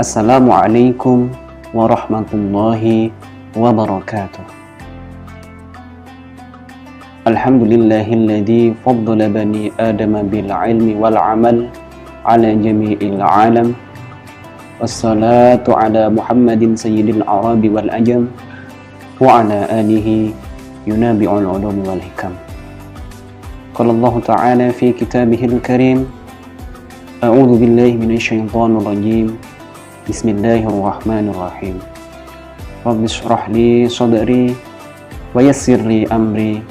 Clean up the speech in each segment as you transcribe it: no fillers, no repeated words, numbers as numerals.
Assalamualaikum warahmatullahi wabarakatuh. Alhamdulillahilladzi faddala bani adama bil ilmi wal amal ala jami'il alam. Wassalatu ala Muhammadin sayyidil arabi wal ajam wa ala alihi yunabi'ul ulumi wal hikam. Qala Allah ta'ala fi kitabihil karim, a'udzu billahi minasyaitonir rajim. Bismillahirrahmanirrahim. Rabbi shrah li sadri wa yassir li amri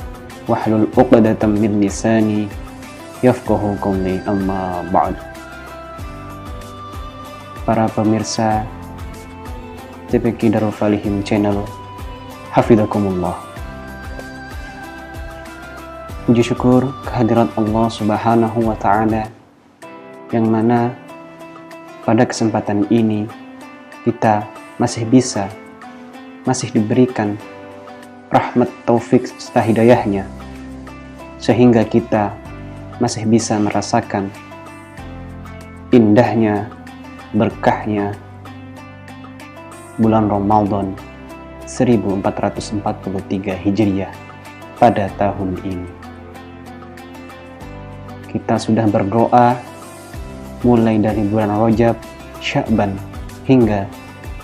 wahlul 'uqdatam min lisani yafqahu qawli, amma ba'd. Para pemirsa TPQ Darul Falihim Channel, hafizakumullah. Puji syukur kehadirat Allah Subhanahu wa Ta'ala, yang mana pada kesempatan ini kita masih diberikan rahmat taufik serta hidayahnya, sehingga kita masih bisa merasakan indahnya, berkahnya bulan Ramadan 1443 Hijriah pada tahun ini. Kita sudah berdoa mulai dari bulan Rajab, Sya'ban, hingga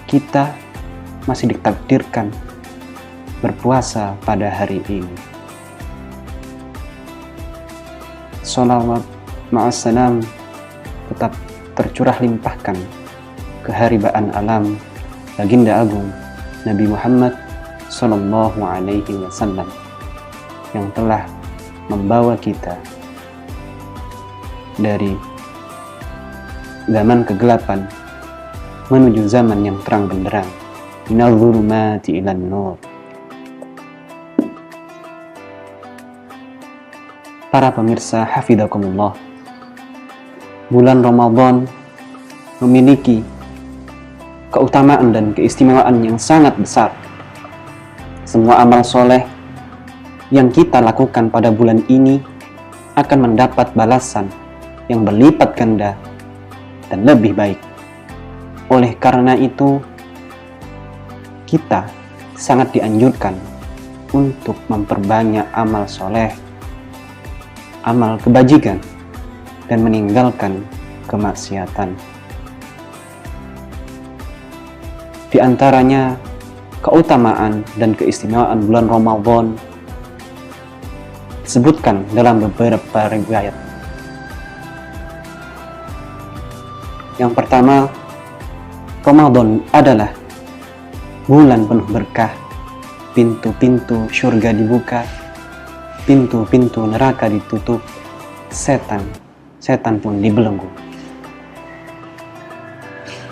kita masih ditakdirkan berpuasa pada hari ini. Sholawat ma'assalam tetap tercurah limpahkan keharibaan alam baginda agung Nabi Muhammad Sallallahu Alaihi Wasallam, yang telah membawa kita dari zaman kegelapan menuju zaman yang terang benderang, minal dzulumati ilan nur. Para pemirsa hafizakumullah, bulan Ramadan memiliki keutamaan dan keistimewaan yang sangat besar. Semua amal soleh yang kita lakukan pada bulan ini akan mendapat balasan yang berlipat ganda dan lebih baik. Oleh karena itu, kita sangat dianjurkan untuk memperbanyak amal soleh, amal kebajikan, dan meninggalkan kemaksiatan. Di antaranya keutamaan dan keistimewaan bulan Ramadan disebutkan dalam beberapa riwayat. Yang pertama, Ramadan adalah bulan penuh berkah. Pintu-pintu surga dibuka, pintu-pintu neraka ditutup, setan pun dibelenggu.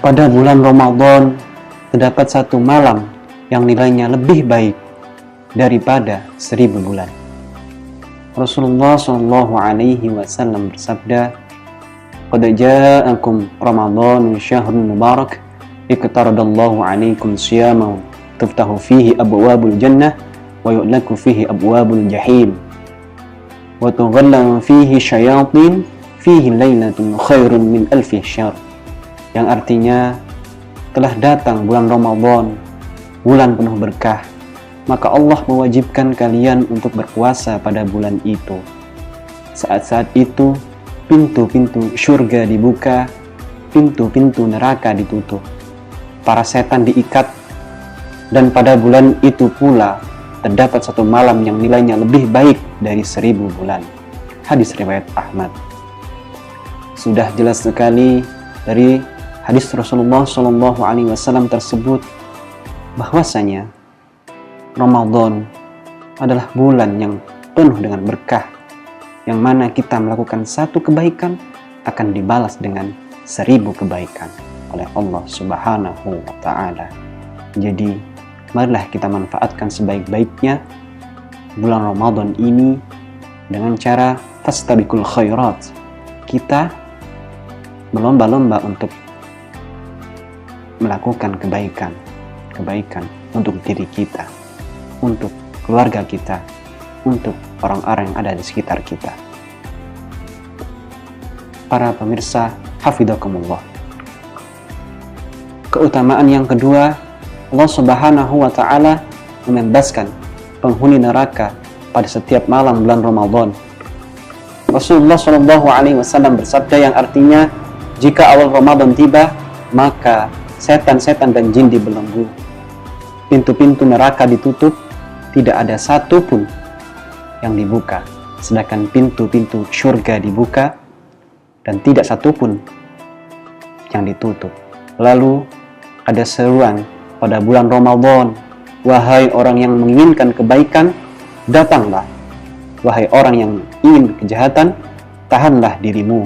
Pada bulan Ramadan terdapat satu malam yang nilainya lebih baik daripada 1000 bulan. Rasulullah Shallallahu Alaihi Wasallam bersabda, "Qad ja'akum Ramadan syahrun mubarak, iqtaradallahu 'alaikum siyamahu, tuftahu fihi abwabul jannah wa yu'laku fihi abwabul jahim, wa tughallamu fihi syayatin, fihi lailatun khairun min alfi syahr." Yang artinya, telah datang bulan Ramadan, bulan penuh berkah, maka Allah mewajibkan kalian untuk berpuasa pada bulan itu. Saat-saat itu pintu-pintu surga dibuka, pintu-pintu neraka ditutup, para setan diikat, dan pada bulan itu pula terdapat satu malam yang nilainya lebih baik dari 1000 bulan. Hadis riwayat Ahmad. Sudah jelas sekali dari hadis Rasulullah Shallallahu Alaihi Wasallam tersebut bahwasanya Ramadan adalah bulan yang penuh dengan berkah, yang mana kita melakukan satu kebaikan akan dibalas dengan 1000 kebaikan oleh Allah Subhanahu wa Ta'ala. Jadi, marilah kita manfaatkan sebaik-baiknya bulan Ramadan ini dengan cara fastabiqul khairat. Kita berlomba-lomba untuk melakukan kebaikan untuk diri kita, untuk keluarga kita, untuk orang-orang yang ada di sekitar kita. Para pemirsa, hafizakumullah. Keutamaan yang kedua, Allah Subhanahu wa Ta'ala membebaskan penghuni neraka pada setiap malam bulan Ramadan. Rasulullah Shallallahu Alaihi Wasallam bersabda yang artinya, jika awal Ramadan tiba, maka setan-setan dan jin dibelenggu, pintu-pintu neraka ditutup, tidak ada satu pun yang dibuka, sedangkan pintu-pintu surga dibuka dan tidak satu pun yang ditutup. Lalu ada seruan pada bulan Ramadan, wahai orang yang menginginkan kebaikan, datanglah. Wahai orang yang ingin kejahatan, tahanlah dirimu.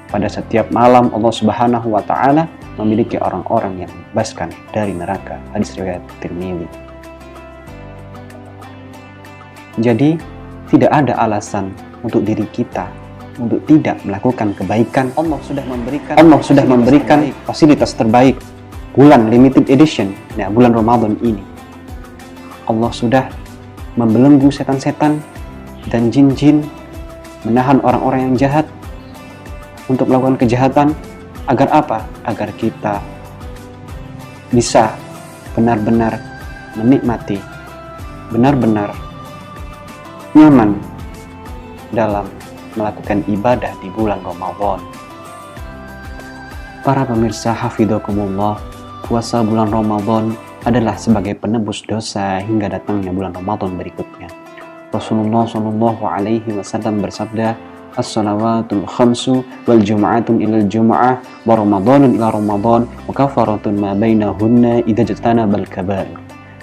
Pada setiap malam Allah Subhanahu wa Ta'ala memiliki orang-orang yang dibebaskan dari neraka. Hadis riwayat Tirmidzi. Jadi tidak ada alasan untuk diri kita untuk tidak melakukan kebaikan. Allah sudah memberikan fasilitas terbaik, bulan limited edition, ya, bulan Ramadan ini. Allah sudah membelenggu setan-setan dan jin-jin, menahan orang-orang yang jahat untuk melakukan kejahatan. Agar apa? Agar kita bisa benar-benar menikmati, benar-benar nyaman dalam melakukan ibadah di bulan Ramadan. Para pemirsa hafidhakumullah, puasa bulan Ramadan adalah sebagai penebus dosa hingga datangnya bulan Ramadan berikutnya. Rasulullah Shallallahu Alaihi Wasallam bersabda, as-salawatul khamsu wal jum'atun ilal jum'ah wa ramadanun ila ramadan wa kafaratun ma bainahunna idza jatanabal kaba'ir.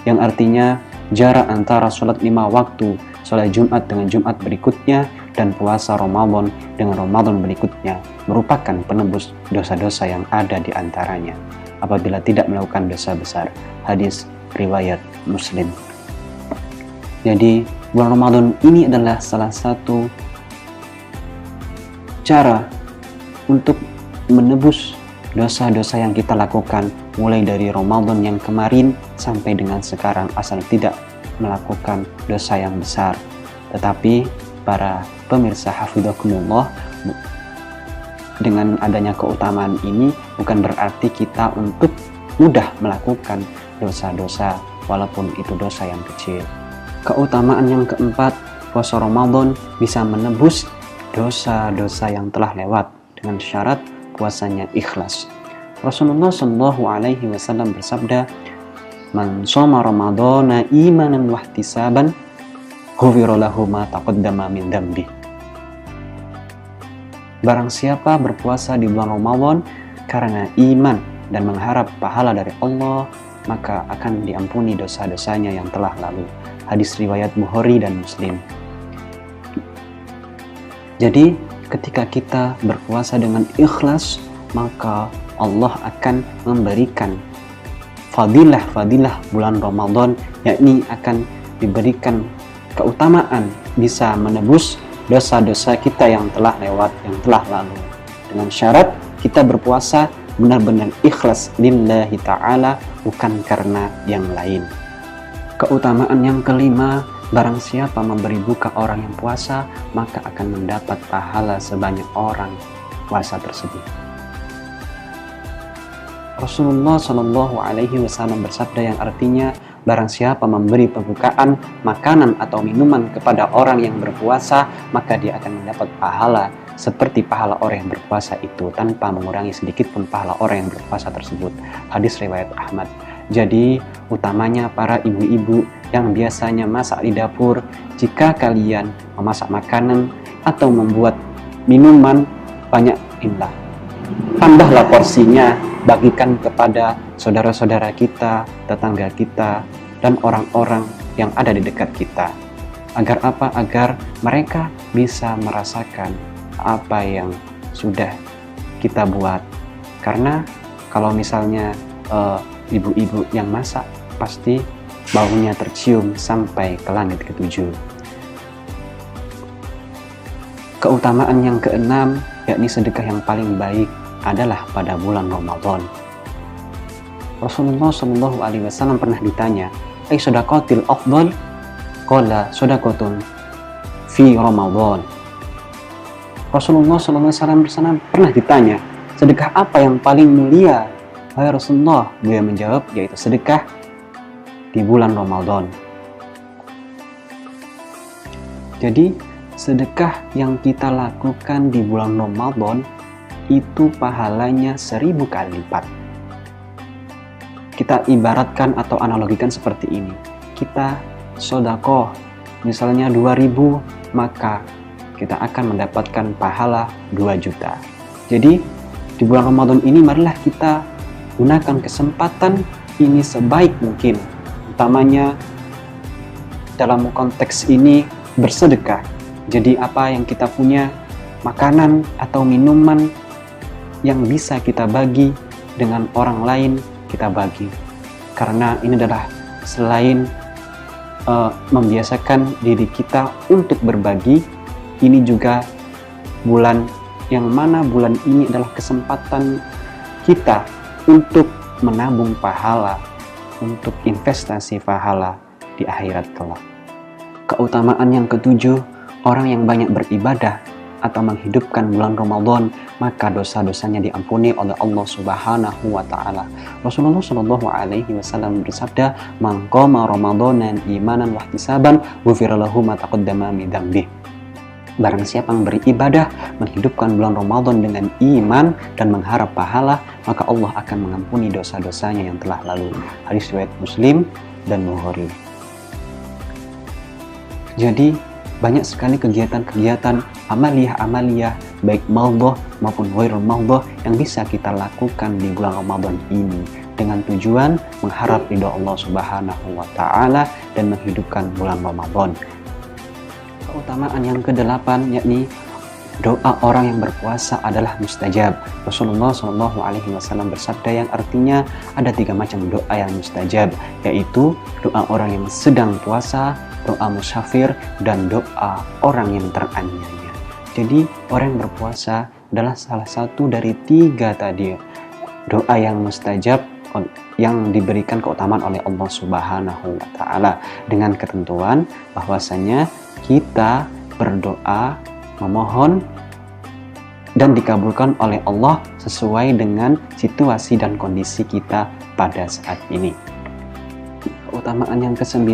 Yang artinya jarak antara sholat 5 waktu, sholat Jumat dengan Jumat berikutnya, dan puasa Ramadan dengan Ramadan berikutnya merupakan penebus dosa-dosa yang ada di antaranya apabila tidak melakukan dosa besar. Hadis riwayat Muslim. Jadi bulan Ramadan ini adalah salah satu cara untuk menebus dosa-dosa yang kita lakukan mulai dari Ramadan yang kemarin sampai dengan sekarang, asal tidak melakukan dosa yang besar. Tetapi para pemirsa hafidhakumullah, dengan adanya keutamaan ini bukan berarti kita untuk mudah melakukan dosa-dosa walaupun itu dosa yang kecil. Keutamaan yang keempat, puasa Ramadan bisa menebus dosa-dosa yang telah lewat dengan syarat puasanya ikhlas. Rasulullah Shallallahu Alaihi Wasallam bersabda, "Man shoma Ramadana imanan wahtisaban, ghufira lahu ma taqaddama min dzambi." Barang siapa berpuasa di bulan Ramadan karena iman dan mengharap pahala dari Allah, maka akan diampuni dosa-dosanya yang telah lalu. Hadis riwayat Bukhari dan Muslim. Jadi ketika kita berpuasa dengan ikhlas, maka Allah akan memberikan fadilah-fadilah bulan Ramadan, yakni akan diberikan keutamaan bisa menebus dosa-dosa kita yang telah lewat, yang telah lalu. Dengan syarat kita berpuasa benar-benar ikhlas lillahi ta'ala, bukan karena yang lain. Keutamaan yang kelima, barang siapa memberi buka orang yang puasa, maka akan mendapat pahala sebanyak orang puasa tersebut. Rasulullah Shallallahu Alaihi Wasallam bersabda yang artinya, barang siapa memberi pembukaan makanan atau minuman kepada orang yang berpuasa, maka dia akan mendapat pahala seperti pahala orang yang berpuasa itu, tanpa mengurangi sedikit pun pahala orang yang berpuasa tersebut. Hadis riwayat Ahmad. Jadi utamanya para ibu-ibu yang biasanya masak di dapur, jika kalian memasak makanan atau membuat minuman, banyakinlah, tambahlah porsinya, bagikan kepada saudara-saudara kita, tetangga kita, dan orang-orang yang ada di dekat kita. Agar apa? Agar mereka bisa merasakan apa yang sudah kita buat. Karena kalau misalnya ibu-ibu yang masak, pasti baunya tercium sampai ke langit ketujuh. Keutamaan yang keenam, yakni sedekah yang paling baik adalah pada bulan Ramadan. Rasulullah Shallallahu Alaihi Wasallam pernah ditanya, "Ai sedaqatil afdal?" Qala sadaqatun fi Ramadan. Rasulullah Shallallahu Alaihi Wasallam pernah ditanya, sedekah apa yang paling mulia Wahai Rasulullah, beliau menjawab, yaitu sedekah di bulan Ramadan. Jadi sedekah yang kita lakukan di bulan Ramadan itu pahalanya 1000 kali lipat. Kita ibaratkan atau analogikan seperti ini. Kita sedekah misalnya 2000, maka kita akan mendapatkan pahala 2 juta. Jadi di bulan Ramadan ini marilah kita gunakan kesempatan ini sebaik mungkin. Utamanya dalam konteks ini bersedekah. Jadi apa yang kita punya, makanan atau minuman yang bisa kita bagi dengan orang lain, kita bagi. Karena ini adalah selain membiasakan diri kita untuk berbagi, ini juga bulan yang mana bulan ini adalah kesempatan kita untuk menabung pahala, untuk investasi pahala di akhirat kelak. Keutamaan yang ketujuh, orang yang banyak beribadah atau menghidupkan bulan Ramadan, maka dosa-dosanya diampuni oleh Allah Subhanahu wa taala. Rasulullah Shallallahu alaihi wasallam bersabda, "Man qama Ramadanan imanan wa ihtisaban, ghufira lahu ma taqaddama min dzambihi." Barang siapa yang beribadah, menghidupkan bulan Ramadan dengan iman dan mengharap pahala, maka Allah akan mengampuni dosa-dosanya yang telah lalu. Hadis riwayat Muslim dan Bukhari. Jadi banyak sekali kegiatan-kegiatan amaliyah baik maldhah maupun ghairul maldhah yang bisa kita lakukan di bulan Ramadan ini dengan tujuan mengharap ridha Allah Subhanahu wa taala dan menghidupkan bulan Ramadan. Keutamaan yang ke-8 yakni doa orang yang berpuasa adalah mustajab. Rasulullah Shallallahu alaihi wasallam bersabda yang artinya ada 3 macam doa yang mustajab, yaitu doa orang yang sedang puasa, doa musafir, dan doa orang yang teraniaya. Jadi orang yang berpuasa adalah salah satu dari 3 tadi doa yang mustajab yang diberikan keutamaan oleh Allah Subhanahu wa taala, dengan ketentuan bahwasanya kita berdoa memohon dan dikabulkan oleh Allah sesuai dengan situasi dan kondisi kita pada saat ini. Keutamaan yang ke-9,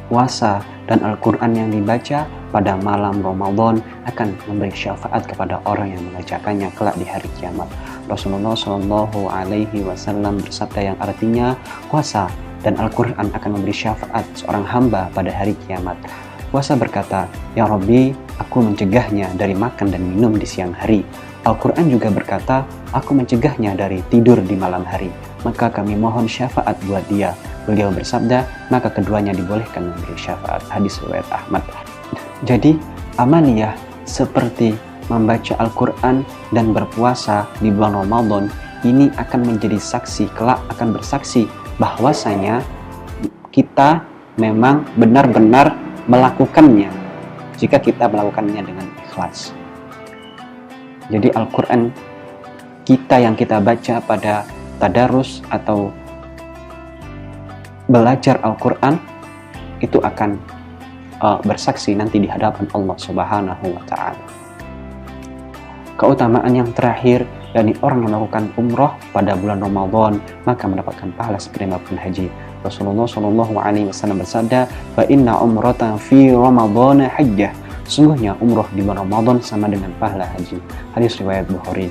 puasa dan Al-Quran yang dibaca pada malam Ramadan akan memberi syafaat kepada orang yang mengerjakannya kelak di hari kiamat. Rasulullah Shallallahu alaihi wasallam bersabda yang artinya puasa dan Al-Quran akan memberi syafaat seorang hamba pada hari kiamat. Puasa berkata, "Ya Rabbi, aku mencegahnya dari makan dan minum di siang hari." Al-Quran juga berkata, "Aku mencegahnya dari tidur di malam hari. Maka kami mohon syafaat buat dia." Beliau bersabda, maka keduanya dibolehkan memberi syafaat. Hadis riwayat Ahmad. Jadi, amaliyah seperti membaca Al-Quran dan berpuasa di bulan Ramadan ini akan menjadi saksi, kelak akan bersaksi bahwasanya kita memang benar-benar melakukannya jika kita melakukannya dengan ikhlas. Jadi Al-Quran kita yang kita baca pada tadarus atau belajar Al-Quran itu akan bersaksi nanti di hadapan Allah Subhanahu wa ta'ala. Keutamaan yang terakhir, yakni orang yang melakukan umroh pada bulan Ramadan maka mendapatkan pahala seperti melakukan haji. Rasulullah Shallallahu alaihi wasallam bersabda, "Fa inna umratan fi Ramadan hajjah." Sungguhnya umroh di bulan Ramadan sama dengan pahala haji. Hadis riwayat Bukhari.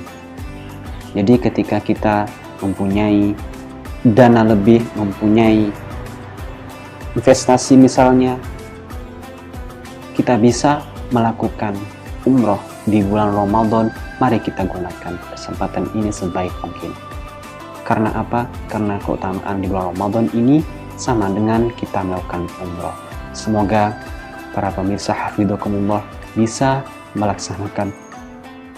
Jadi ketika kita mempunyai dana lebih, mempunyai investasi misalnya, kita bisa melakukan umroh di bulan Ramadan. Mari kita gunakan kesempatan ini sebaik mungkin. Karena apa? Karena keutamaan di bulan Ramadan ini sama dengan kita melakukan umroh. Semoga para pemirsa hafidhakumullah bisa melaksanakan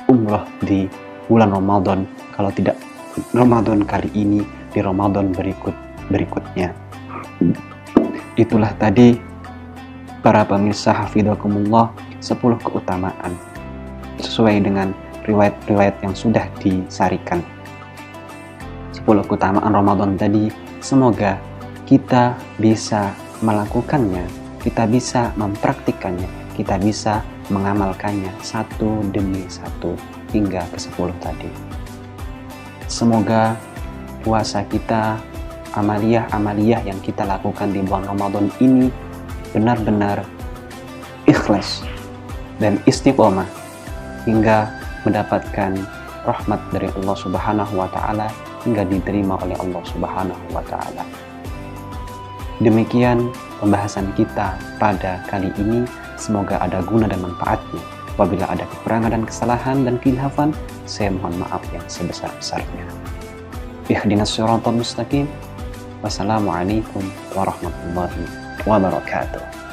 umroh di bulan Ramadan. Kalau tidak Ramadan kali ini, di Ramadan berikutnya. Itulah tadi para pemirsa hafidhakumullah 10 keutamaan sesuai dengan riwayat-riwayat yang sudah disarikan. 10 keutamaan Ramadan tadi, semoga kita bisa melakukannya, kita bisa mempraktikkannya, kita bisa mengamalkannya satu demi satu hingga ke 10 tadi. Semoga puasa kita, amaliyah-amaliyah yang kita lakukan di bulan Ramadan ini benar-benar ikhlas dan istiqomah hingga mendapatkan rahmat dari Allah Subhanahu wa taala, hingga diterima oleh Allah Subhanahu wa taala. Demikian pembahasan kita pada kali ini, semoga ada guna dan manfaatnya. Apabila ada kekurangan dan kesalahan dan khilafan, saya mohon maaf yang sebesar-besarnya. Ihdinas siratal mustaqim. Wassalamualaikum warahmatullahi wabarakatuh.